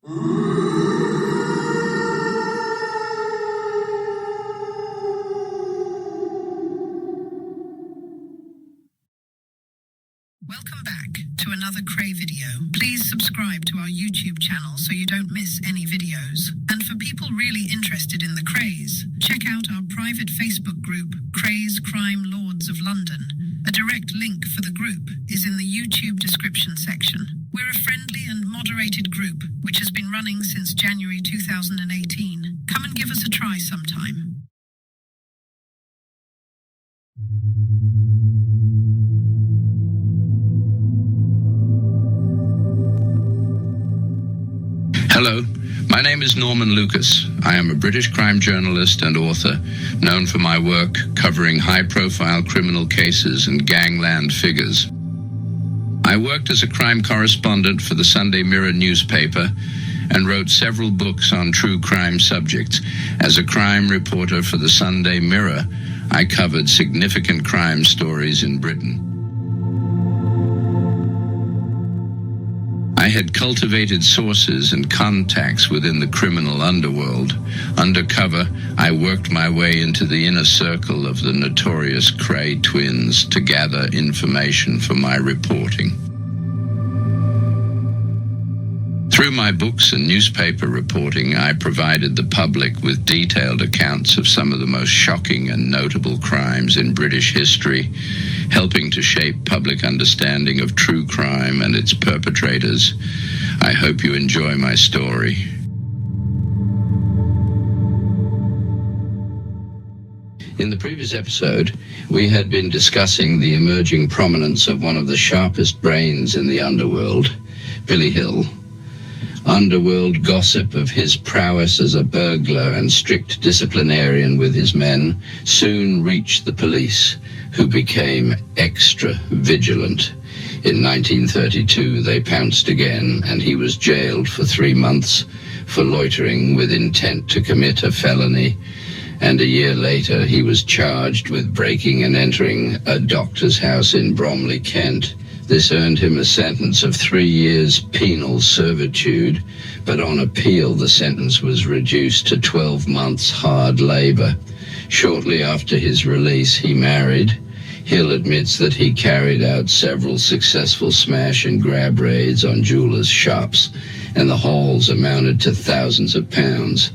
Welcome back to another Kray video. Please subscribe to our YouTube channel so you don't miss any videos. And for people really interested in the Krays, check out our private Facebook group, Krays Crime Lords of London. A direct link for the group is in the YouTube description section. We're a friendly and moderated group which has been running since January 2018. Come and give us a try sometime. Hello, my name is Norman Lucas. I am a British crime journalist and author, known for my work covering high-profile criminal cases and gangland figures. I worked as a crime correspondent for the Sunday Mirror newspaper and wrote several books on true crime subjects. As a crime reporter for the Sunday Mirror, I covered significant crime stories in Britain. I had cultivated sources and contacts within the criminal underworld. Undercover, I worked my way into the inner circle of the notorious Kray twins to gather information for my reporting. Through my books and newspaper reporting, I provided the public with detailed accounts of some of the most shocking and notable crimes in British history, helping to shape public understanding of true crime and its perpetrators. I hope you enjoy my story. In the previous episode, we had been discussing the emerging prominence of one of the sharpest brains in the underworld, Billy Hill. Underworld gossip of his prowess as a burglar and strict disciplinarian with his men soon reached the police, who became extra vigilant. In 1932, they pounced again, and he was jailed for 3 months for loitering with intent to commit a felony. And a year later, he was charged with breaking and entering a doctor's house in Bromley, Kent. This earned him a sentence of 3 years penal servitude, but on appeal the sentence was reduced to 12 months hard labor. Shortly after his release, he married. Hill admits that he carried out several successful smash and grab raids on jewelers' shops, and the hauls amounted to thousands of pounds.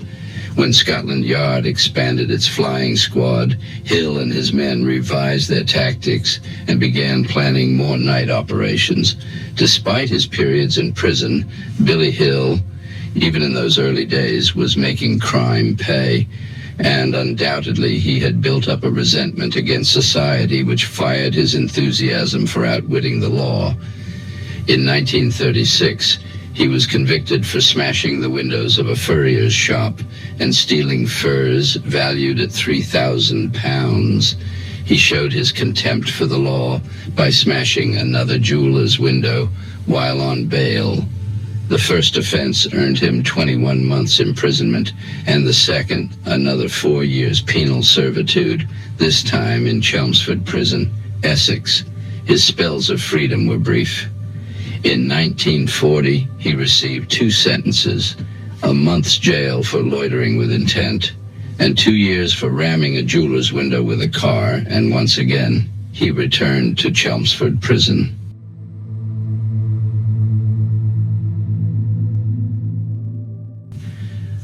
When Scotland Yard expanded its flying squad, Hill and his men revised their tactics and began planning more night operations. Despite his periods in prison, Billy Hill, even in those early days, was making crime pay. And undoubtedly he had built up a resentment against society which fired his enthusiasm for outwitting the law. In 1936, he was convicted for smashing the windows of a furrier's shop and stealing furs valued at £3,000. He showed his contempt for the law by smashing another jeweler's window while on bail. The first offense earned him 21 months imprisonment, and the second, another 4 years penal servitude, this time in Chelmsford Prison, Essex. His spells of freedom were brief. In 1940, he received 2 sentences, a month's jail for loitering with intent, and 2 years for ramming a jeweler's window with a car, and once again, he returned to Chelmsford Prison.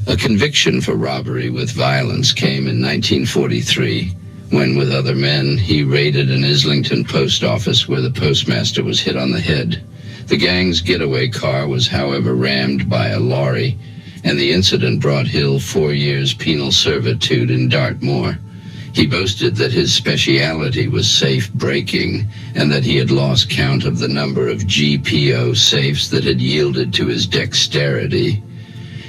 A conviction for robbery with violence came in 1943, when with other men, he raided an Islington post office where the postmaster was hit on the head. The gang's getaway car was, however, rammed by a lorry, and the incident brought Hill 4 years penal servitude in Dartmoor. He boasted that his speciality was safe breaking, and that he had lost count of the number of GPO safes that had yielded to his dexterity.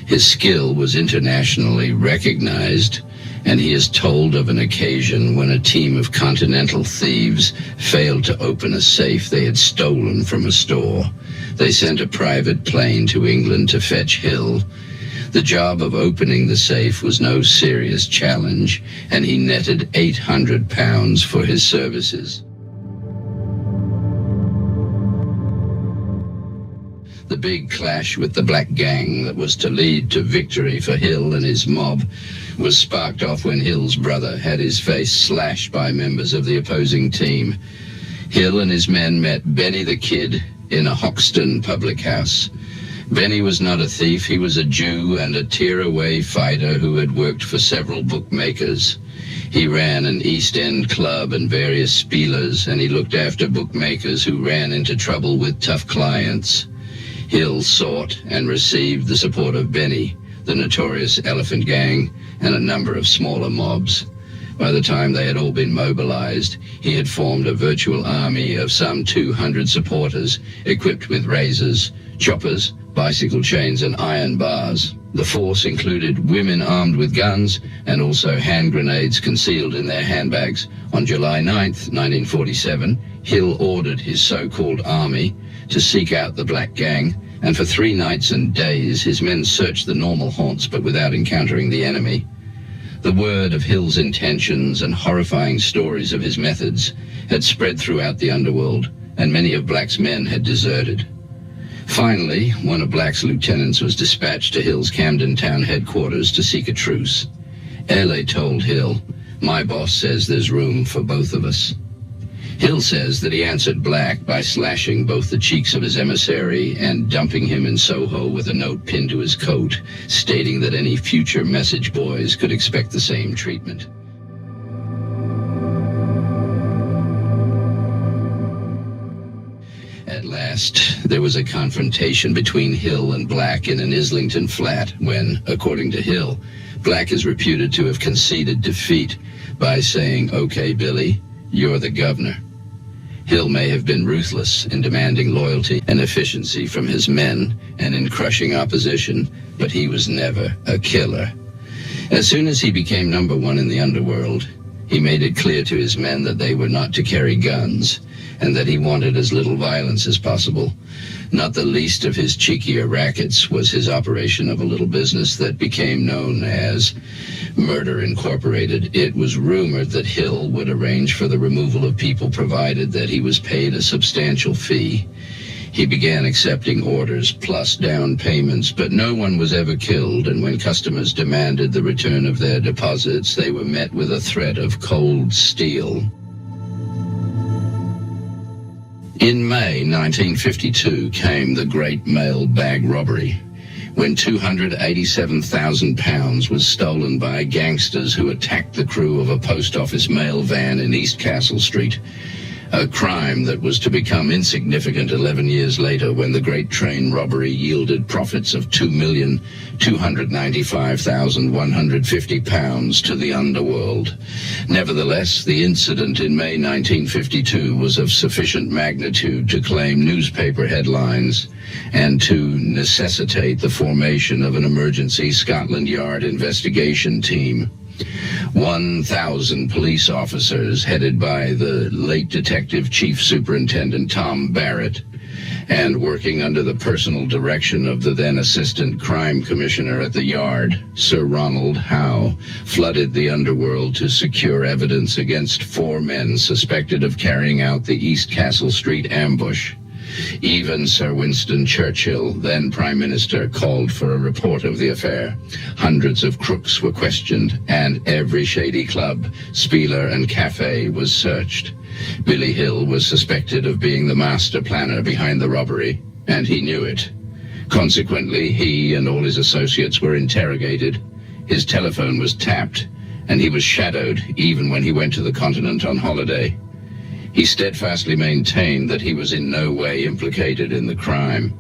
His skill was internationally recognized, and he is told of an occasion when a team of continental thieves failed to open a safe they had stolen from a store. They sent a private plane to England to fetch Hill. The job of opening the safe was no serious challenge, and he netted £800 for his services. The big clash with the Black Gang that was to lead to victory for Hill and his mob was sparked off when Hill's brother had his face slashed by members of the opposing team. Hill and his men met Benny the Kid in a Hoxton public house. Benny was not a thief. He was a Jew and a tear-away fighter who had worked for several bookmakers. He ran an East End club and various spielers, and he looked after bookmakers who ran into trouble with tough clients. Hill sought and received the support of Benny, the notorious Elephant Gang, and a number of smaller mobs. By the time they had all been mobilized, he had formed a virtual army of some 200 supporters, equipped with razors, choppers, bicycle chains, and iron bars. The force included women armed with guns and also hand grenades concealed in their handbags. On July 9th, 1947, Hill ordered his so-called army to seek out the Black Gang, and for 3 nights and days his men searched the normal haunts but without encountering the enemy. The word of Hill's intentions and horrifying stories of his methods had spread throughout the underworld, and many of Black's men had deserted. Finally, one of Black's lieutenants was dispatched to Hill's Camden town headquarters to seek a truce. Ele told Hill, "My boss says there's room for both of us." Hill says that he answered Black by slashing both the cheeks of his emissary and dumping him in Soho with a note pinned to his coat, stating that any future message boys could expect the same treatment. At last, there was a confrontation between Hill and Black in an Islington flat when, according to Hill, Black is reputed to have conceded defeat by saying, "Okay, Billy, you're the governor." Hill may have been ruthless in demanding loyalty and efficiency from his men and in crushing opposition, but he was never a killer. As soon as he became number one in the underworld, he made it clear to his men that they were not to carry guns, and that he wanted as little violence as possible. Not the least of his cheekier rackets was his operation of a little business that became known as Murder Incorporated. It was rumored that Hill would arrange for the removal of people provided that he was paid a substantial fee. He began accepting orders plus down payments, but no one was ever killed, and when customers demanded the return of their deposits, they were met with a threat of cold steel. In May 1952 came the Great Mail Bag Robbery, when £287,000 was stolen by gangsters who attacked the crew of a post office mail van in East Castle Street. A crime that was to become insignificant 11 years later when the Great Train Robbery yielded profits of £295,150 to the underworld. Nevertheless, the incident in May 1952 was of sufficient magnitude to claim newspaper headlines and to necessitate the formation of an emergency Scotland Yard investigation team. 1,000 police officers, headed by the late Detective Chief Superintendent Tom Barrett, and working under the personal direction of the then Assistant Crime Commissioner at the Yard, Sir Ronald Howe, flooded the underworld to secure evidence against 4 men suspected of carrying out the East Castle Street ambush. Even Sir Winston Churchill, then Prime Minister, called for a report of the affair. Hundreds of crooks were questioned, and every shady club, spieler, and cafe was searched. Billy Hill was suspected of being the master planner behind the robbery, and he knew it. Consequently, he and all his associates were interrogated. His telephone was tapped, and he was shadowed even when he went to the continent on holiday. He steadfastly maintained that he was in no way implicated in the crime,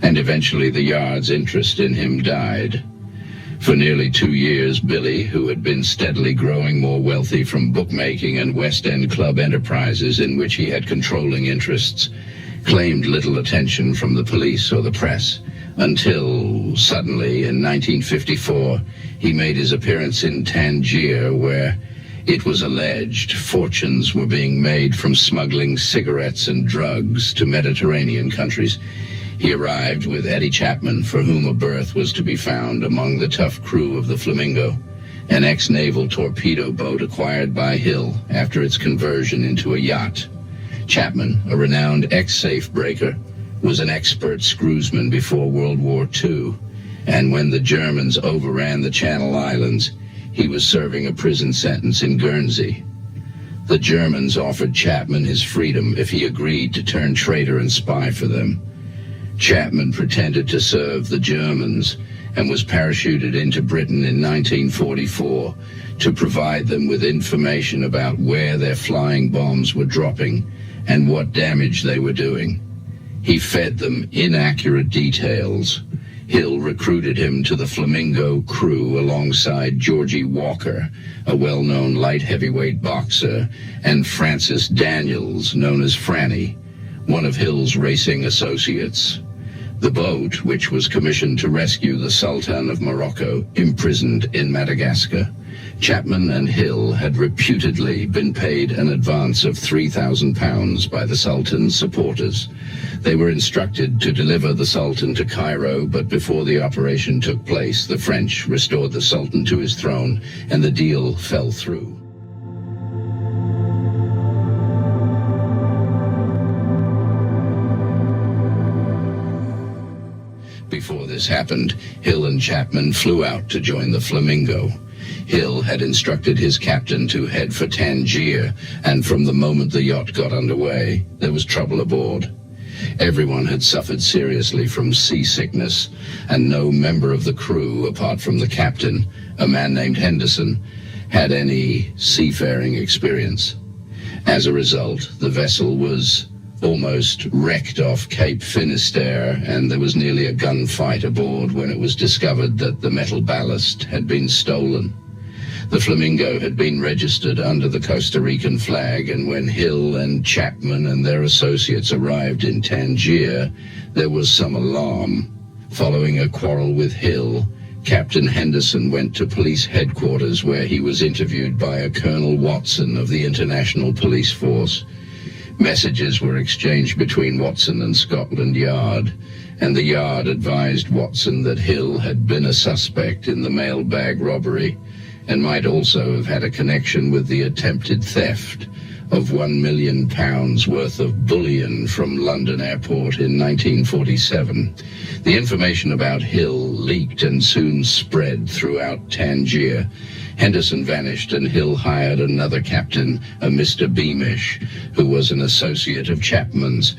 and eventually the Yard's interest in him died. For nearly 2 years, Billy, who had been steadily growing more wealthy from bookmaking and West End club enterprises in which he had controlling interests, claimed little attention from the police or the press, until suddenly, in 1954, he made his appearance in Tangier, where it was alleged fortunes were being made from smuggling cigarettes and drugs to Mediterranean countries. He arrived with Eddie Chapman, for whom a berth was to be found among the tough crew of the Flamingo, an ex-naval torpedo boat acquired by Hill after its conversion into a yacht. Chapman, a renowned ex-safe breaker, was an expert screwsman before World War II, and when the Germans overran the Channel Islands, he was serving a prison sentence in Guernsey. The Germans offered Chapman his freedom if he agreed to turn traitor and spy for them. Chapman pretended to serve the Germans and was parachuted into Britain in 1944 to provide them with information about where their flying bombs were dropping and what damage they were doing. He fed them inaccurate details. Hill recruited him to the Flamingo crew alongside Georgie Walker, a well-known light heavyweight boxer, and Francis Daniels, known as Franny, one of Hill's racing associates. The boat, which was commissioned to rescue the Sultan of Morocco, imprisoned in Madagascar. Chapman and Hill had reputedly been paid an advance of £3,000 by the Sultan's supporters. They were instructed to deliver the Sultan to Cairo, but before the operation took place, the French restored the Sultan to his throne, and the deal fell through. Before this happened, Hill and Chapman flew out to join the Flamingo. Hill had instructed his captain to head for Tangier, and from the moment the yacht got underway, there was trouble aboard. Everyone had suffered seriously from seasickness, and no member of the crew, apart from the captain, a man named Henderson, had any seafaring experience. As a result, the vessel was almost wrecked off Cape Finisterre, and there was nearly a gunfight aboard when it was discovered that the metal ballast had been stolen. The Flamingo had been registered under the Costa Rican flag, and when Hill and Chapman and their associates arrived in Tangier, there was some alarm. Following a quarrel with Hill, Captain Henderson went to police headquarters, where he was interviewed by a Colonel Watson of the International Police Force. Messages were exchanged between Watson and Scotland Yard, and the Yard advised Watson that Hill had been a suspect in the mailbag robbery and might also have had a connection with the attempted theft of £1 million worth of bullion from London Airport in 1947. The information about Hill leaked and soon spread throughout Tangier. Henderson vanished, and Hill hired another captain, a Mr. Beamish, who was an associate of Chapman's.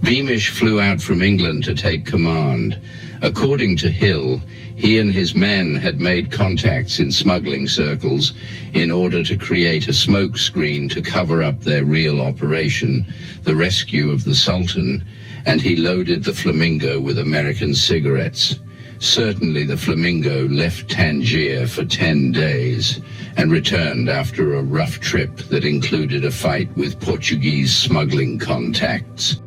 Beamish flew out from England to take command. According to Hill, he and his men had made contacts in smuggling circles in order to create a smoke screen to cover up their real operation, the rescue of the Sultan, and he loaded the Flamingo with American cigarettes. Certainly the Flamingo left Tangier for 10 days and returned after a rough trip that included a fight with Portuguese smuggling contacts.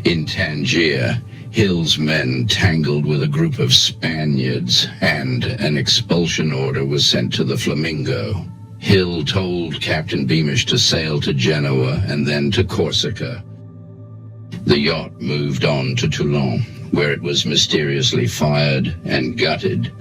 In Tangier, Hill's men tangled with a group of Spaniards, and an expulsion order was sent to the Flamingo. Hill told Captain Beamish to sail to Genoa and then to Corsica. The yacht moved on to Toulon, where it was mysteriously fired and gutted.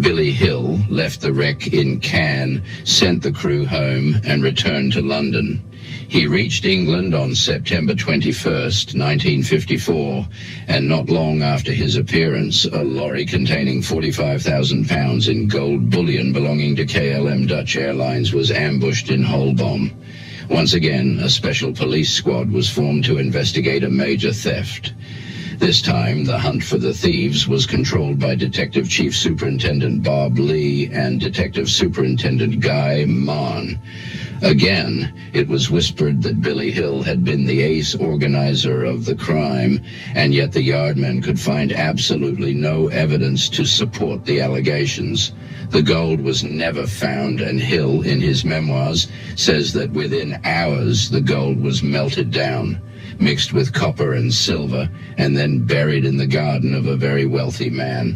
Billy Hill left the wreck in Cannes, sent the crew home, and returned to London. He reached England on September 21st, 1954, and not long after his appearance, a lorry containing £45,000 in gold bullion belonging to KLM Dutch Airlines was ambushed in Holborn. Once again, a special police squad was formed to investigate a major theft. This time, the hunt for the thieves was controlled by Detective Chief Superintendent Bob Lee and Detective Superintendent Guy Mann. Again, it was whispered that Billy Hill had been the ace organizer of the crime, and yet the yardmen could find absolutely no evidence to support the allegations. The gold was never found, and Hill, in his memoirs, says that within hours the gold was melted down, mixed with copper and silver, and then buried in the garden of a very wealthy man.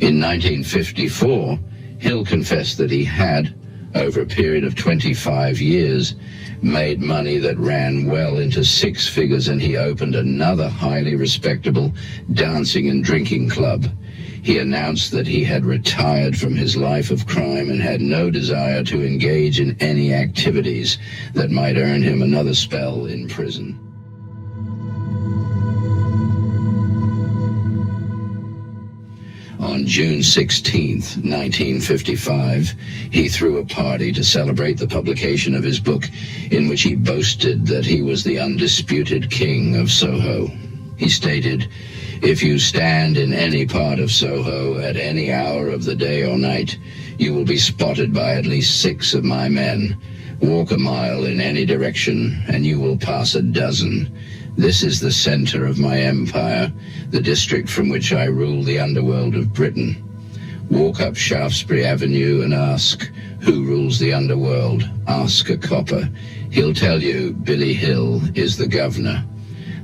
In 1954, Hill confessed that he had over a period of 25 years, made money that ran well into six figures, and he opened another highly respectable dancing and drinking club. He announced that he had retired from his life of crime and had no desire to engage in any activities that might earn him another spell in prison. On June 16, 1955, he threw a party to celebrate the publication of his book, in which he boasted that he was the undisputed king of Soho. He stated, "If you stand in any part of Soho at any hour of the day or night, you will be spotted by at least 6 of my men. Walk a mile in any direction, and you will pass a dozen. This is the center of my empire, the district from which I rule the underworld of Britain. Walk up Shaftesbury Avenue and ask, who rules the underworld? Ask a copper. He'll tell you Billy Hill is the governor."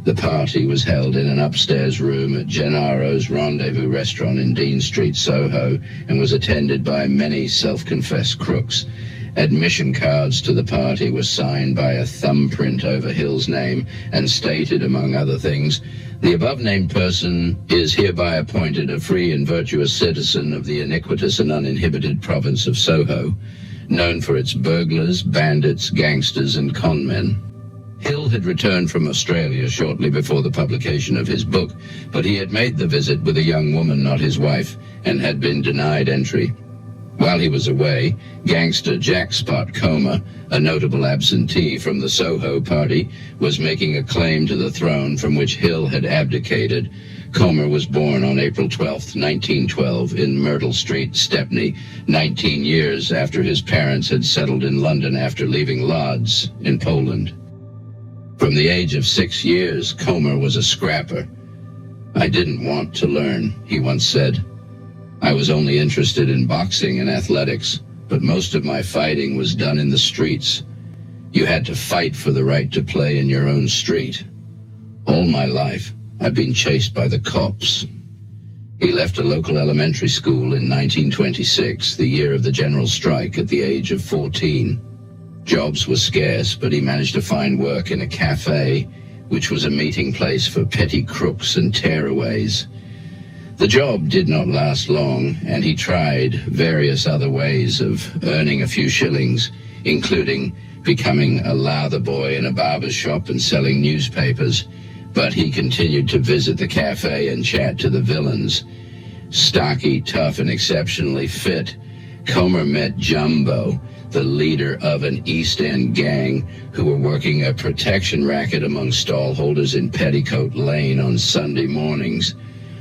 The party was held in an upstairs room at Gennaro's Rendezvous restaurant in Dean Street, Soho, and was attended by many self-confessed crooks. Admission cards to the party were signed by a thumbprint over Hill's name and stated, among other things, "The above-named person is hereby appointed a free and virtuous citizen of the iniquitous and uninhibited province of Soho, known for its burglars, bandits, gangsters, and conmen." Hill had returned from Australia shortly before the publication of his book, but he had made the visit with a young woman, not his wife, and had been denied entry. While he was away, gangster Jack Spot Comer, a notable absentee from the Soho party, was making a claim to the throne from which Hill had abdicated. Comer was born on April 12, 1912, in Myrtle Street, Stepney, 19 years after his parents had settled in London after leaving Lodz in Poland. From the age of 6 years, Comer was a scrapper. "I didn't want to learn," he once said. "I was only interested in boxing and athletics, but most of my fighting was done in the streets. You had to fight for the right to play in your own street. All my life, I've been chased by the cops." He left a local elementary school in 1926, the year of the general strike, at the age of 14. Jobs were scarce, but he managed to find work in a cafe, which was a meeting place for petty crooks and tearaways. The job did not last long, and he tried various other ways of earning a few shillings, including becoming a lather boy in a barber's shop and selling newspapers. But he continued to visit the cafe and chat to the villains. Stocky, tough, and exceptionally fit, Comer met Jumbo, the leader of an East End gang who were working a protection racket among stallholders in Petticoat Lane on Sunday mornings.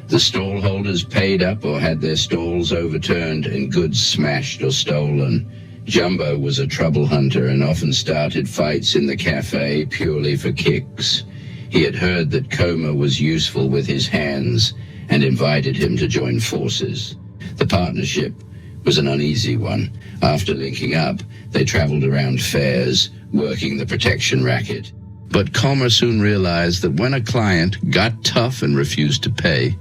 The stallholders paid up or had their stalls overturned and goods smashed or stolen. Jumbo was a trouble hunter and often started fights in the cafe purely for kicks. He had heard that Comer was useful with his hands and invited him to join forces. The partnership was an uneasy one. After linking up, they traveled around fairs, working the protection racket. But Comer soon realized that when a client got tough and refused to pay,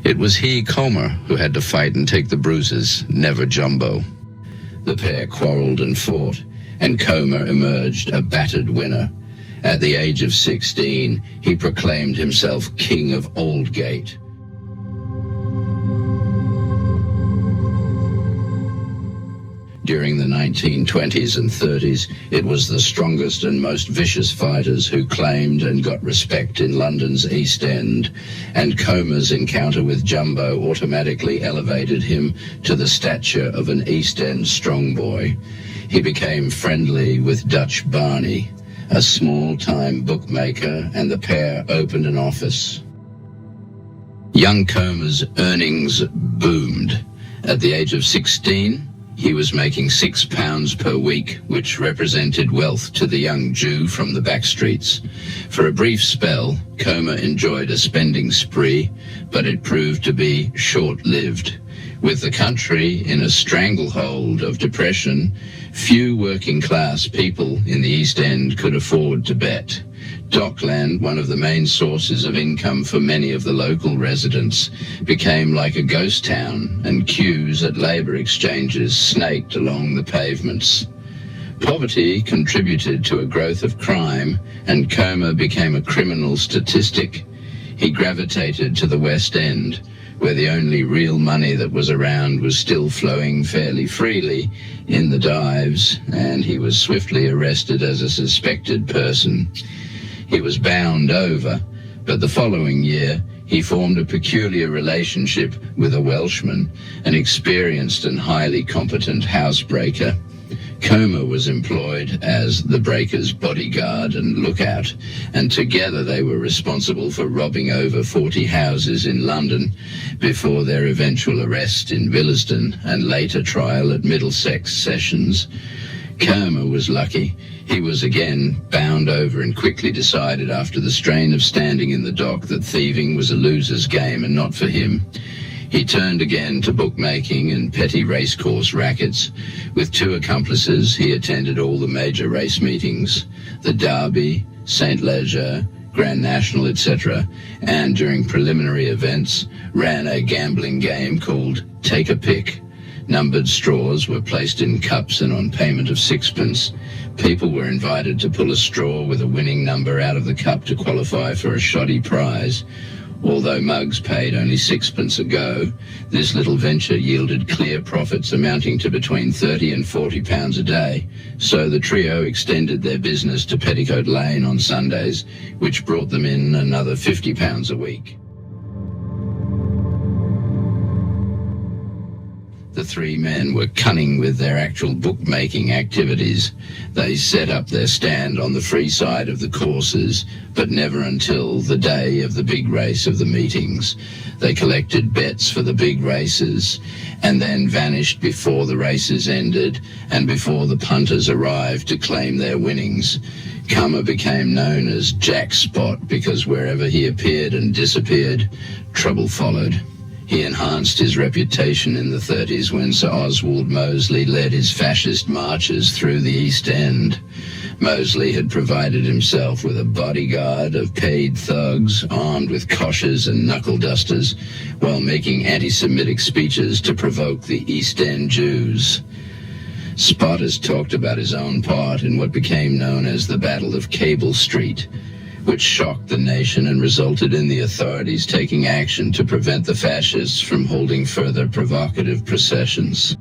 it was he, Comer, who had to fight and take the bruises, never Jumbo. The pair quarreled and fought, and Comer emerged a battered winner. At the age of 16, he proclaimed himself King of Aldgate. During the 1920s and 30s, it was the strongest and most vicious fighters who claimed and got respect in London's East End, and Comer's encounter with Jumbo automatically elevated him to the stature of an East End strong boy. He became friendly with Dutch Barney, a small-time bookmaker, and the pair opened an office. Young Comer's earnings boomed. At the age of 16, he was making £6 per week, which represented wealth to the young Jew from the back streets. For a brief spell, Comer enjoyed a spending spree, but it proved to be short-lived. With the country in a stranglehold of depression, few working-class people in the East End could afford to bet. Dockland, one of the main sources of income for many of the local residents, became like a ghost town, and queues at labour exchanges snaked along the pavements. Poverty contributed to a growth of crime, and Coma became a criminal statistic. He gravitated to the West End, where the only real money that was around was still flowing fairly freely in the dives, and he was swiftly arrested as a suspected person. He was bound over, but the following year he formed a peculiar relationship with a Welshman, an experienced and highly competent housebreaker. Coma was employed as the breaker's bodyguard and lookout, and together they were responsible for robbing over 40 houses in London before their eventual arrest in Willesden and later trial at Middlesex Sessions. Coma was lucky. He was again bound over and quickly decided after the strain of standing in the dock that thieving was a loser's game and not for him. He turned again to bookmaking and petty racecourse rackets. With 2 accomplices, he attended all the major race meetings, the Derby, St. Leger, Grand National, etc., and during preliminary events, ran a gambling game called Take a Pick. Numbered straws were placed in cups, and on payment of 6pence, people were invited to pull a straw with a winning number out of the cup to qualify for a shoddy prize. Although mugs paid only 6pence a go, this little venture yielded clear profits amounting to between £30 and £40 a day, so the trio extended their business to Petticoat Lane on Sundays, which brought them in another £50 a week. The 3 men were cunning with their actual bookmaking activities. They set up their stand on the free side of the courses, but never until the day of the big race of the meetings. They collected bets for the big races, and then vanished before the races ended and before the punters arrived to claim their winnings. Coma became known as Jack Spot because wherever he appeared and disappeared, trouble followed. He enhanced his reputation in the 30s when Sir Oswald Mosley led his fascist marches through the East End. Mosley had provided himself with a bodyguard of paid thugs armed with koshers and knuckle dusters while making anti-Semitic speeches to provoke the East End Jews. Spot has talked about his own part in what became known as the Battle of Cable Street, which shocked the nation and resulted in the authorities taking action to prevent the fascists from holding further provocative processions.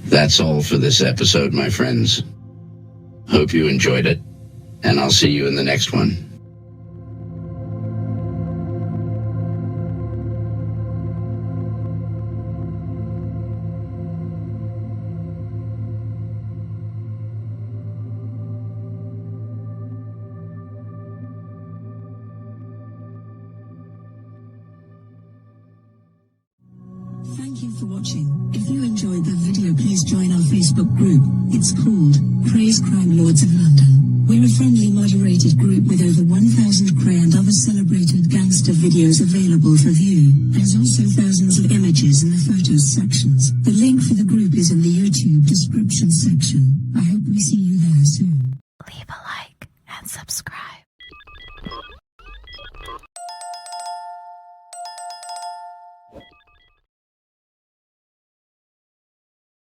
That's all for this episode, my friends. Hope you enjoyed it, and I'll see you in the next one. Thank you for watching. If you enjoyed the video, please join our Facebook group. It's called Krays Crime Lords of London. We're a friendly moderated group with over 1,000 Kray and other celebrated gangster videos available for view. There's also thousands of images in the photos sections. The link for the group is in the YouTube description section. I hope we see you there soon. Leave a like and subscribe.